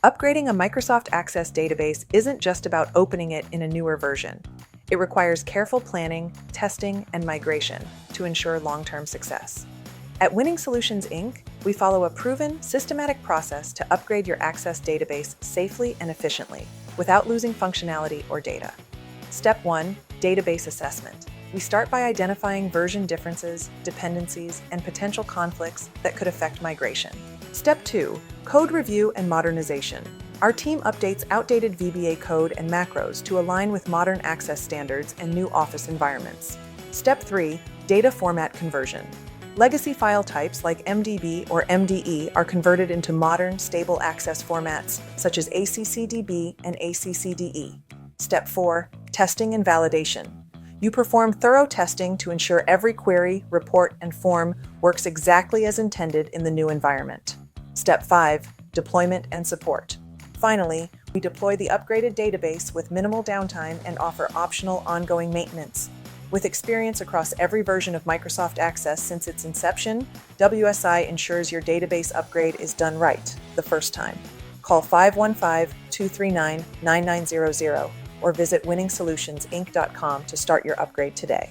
Upgrading a Microsoft Access database isn't just about opening it in a newer version. It requires careful planning, testing, and migration to ensure long-term success. At Winning Solutions, Inc., we follow a proven, systematic process to upgrade your Access database safely and efficiently, without losing functionality or data. Step 1. Database assessment. We start by identifying version differences, dependencies, and potential conflicts that could affect migration. Step 2. Code review and modernization. Our team updates outdated VBA code and macros to align with modern Access standards and new Office environments. Step 3. Data format conversion. Legacy file types like MDB or MDE are converted into modern, stable Access formats such as ACCDB and ACCDE. Step 4. Testing and validation. You perform thorough testing to ensure every query, report, and form works exactly as intended in the new environment. Step 5. Deployment and support. Finally, we deploy the upgraded database with minimal downtime and offer optional ongoing maintenance. With experience across every version of Microsoft Access since its inception, WSI ensures your database upgrade is done right the first time. Call 515-239-9900 or visit winningsolutionsinc.com to start your upgrade today.